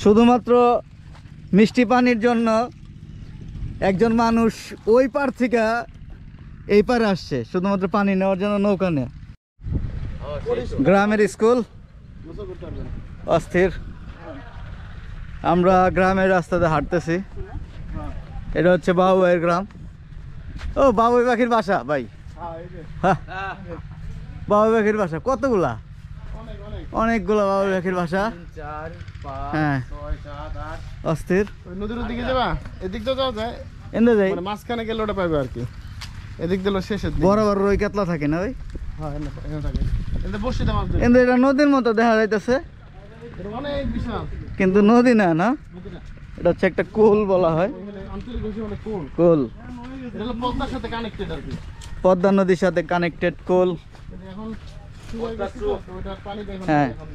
শুধুমাত্র মিষ্টি পানির জন্য একজন মানুষ ওই পার থেকে এই পারে আসছে শুধুমাত্র পানি নেওয়ার জন্য নৌকা নিয়ে। গ্রামের স্কুল অস্থির। আমরা গ্রামের রাস্তাতে হাঁটতেছি। এটা হচ্ছে বাবুভাইয়ের গ্রাম। ও বাবুই পাখির বাসা ভাই। হ্যাঁ বাবুই পাখির বাসা কতগুলা? অনেকগুলা বাবুই পাখির বাসা। হ্যাঁ অস্থির। নদীর দিকে যাবা, এদিক তো যাওয়া যায়, এনে যাই মানে মাঝখানে গেলে ওটা পাবে আর কি। এদিক দিল শেষের দিকে বড় বড় রই কাতলা থাকে না ভাই? হ্যাঁ এখানে থাকে। এতে বসিতে মাছ ধরে। কিন্তু এটা নদীর মতো দেখা যাইতেছে, এটা অনেক বিশাল কিন্তু নদী না। না নদী না, এটা হচ্ছে একটা কোল বলা হয়। এখানে আঞ্চলিক ভাষায় বলে কোল। কোল এটা হলো পদ্মার সাথে কানেক্টেড আর কি। পদ্মা নদীর সাথে কানেক্টেড কোল। এটা এখন শুকিয়ে গেছে তো, ওটা পানিতে এখন হ্যাঁ। এখন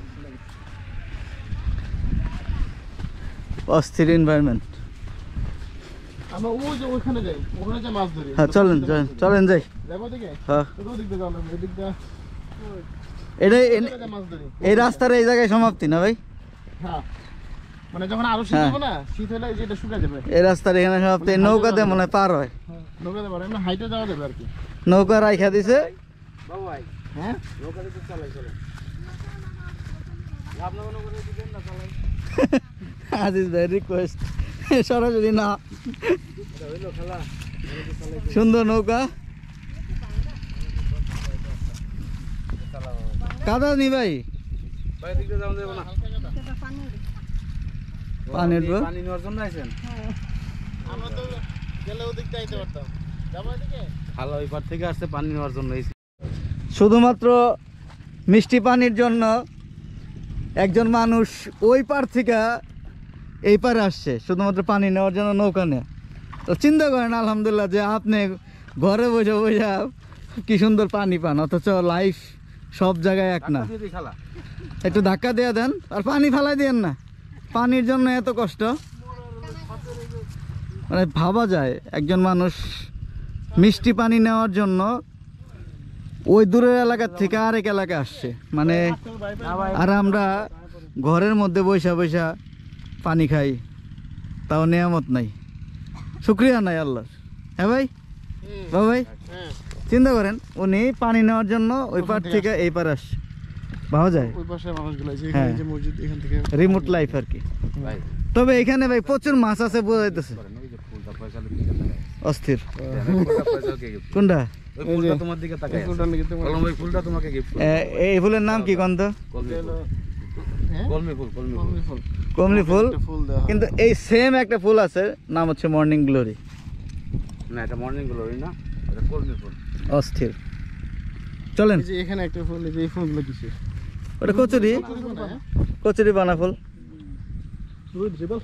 অস্থির এনভায়রনমেন্ট। আমরা ওই যে ওখানে যাই, ওখানে যে মাছ ধরি। হ্যাঁ চলেন চলেন চলেন যাই। যাবো দিকে? হ্যাঁ তো ওদিক দিয়ে যাও না, এদিক দিয়ে এটা মাছ ধরি। এই রাস্তার এই জায়গায় সমাপ্তি না ভাই? হ্যাঁ, মানে যখন আরো শীত হবে না, শীত হলে এই যে এটা শুকিয়ে যাবে। এই রাস্তার এখানে সমাপ্তি। নৌকাতে মনে হয় পার হয়। হ্যাঁ, নৌকাতে পারে, এমনি হাইটে যাওয়া যাবে আর কি। নৌকা রাইখা দিছে। হ্যাঁ, আজিজ ভাই রিকোয়েস্ট সরাসরি না। সুন্দর নৌকা, কাদা নি ভাই? পানি নেওয়ার জন্য আইছেন? আমরা তো গেলে ওদিক দিয়ে আইতে পারতাম। যাবো এদিকে? খালা ওই পার থেকে আসছে পানি নেওয়ার জন্য। শুধুমাত্র মিষ্টি পানির জন্য একজন মানুষ ওই পার থেকে এই পারে আসছে শুধুমাত্র পানি নেওয়ার জন্য নৌকা নিয়ে। তো চিন্তা করেন আলহামদুলিল্লাহ যে আপনি ঘরে বসে বসে কি সুন্দর পানি পান, অথচ লাইফ সব জায়গায় এক না। একটু ধাক্কা দিয়ে দেন আর পানি ফেলাই দেন না। পানির জন্য এত কষ্ট, মানে ভাবা যায় একজন মানুষ মিষ্টি পানি নেওয়ার জন্য ওই দূরের এলাকার থেকে আরেক এলাকায় আসছে। মানে আর আমরা ঘরের মধ্যে বৈশা বৈশা পানি খাই, তাও নিয়ামত নাই, শুক্রিয়া নাই আল্লাহর। হ্যাঁ ভাই, বাবা ভাই চিন্তা করেন উনি পানি নেওয়ার জন্য ওই পার থেকে এই পার আসছে। ভাবা যায় ওই পাশে মানুষগুলো আছে, হ্যাঁ। এখানে যে মসজিদ, এখান থেকে রিমোট লাইফ আর কি। তবে এখানে ভাই প্রচুর মাছ আছে বোঝা যাইতেছে। অস্থির। কোনটা? তোমার দিকে তাকাই আছে। ফুলটা নিয়ে তোমার কলম ওই ফুলটা তোমাকে গিফট করব। এই ফুলের নাম কি গন্ধ? হ্যাঁ, কলমি ফুল, কলমি ফুল। কমলি ফুল। কমলি ফুল। একটা ফুল দেওয়া হয়। কিন্তু এই সেম একটা ফুল আছে, নাম হচ্ছে মর্নিং গ্লোরি। না এটা মর্নিং গ্লোরি না, এটা কলমি ফুল। অস্থির। চলেন। এই যে এখানে একটা ফুল, এই যে এই ফুলগুলো কিসের? ওটা কচুরি, কচুরি বানায়, হ্যাঁ? কচুরি বানা ফুল। রোদ রে বল।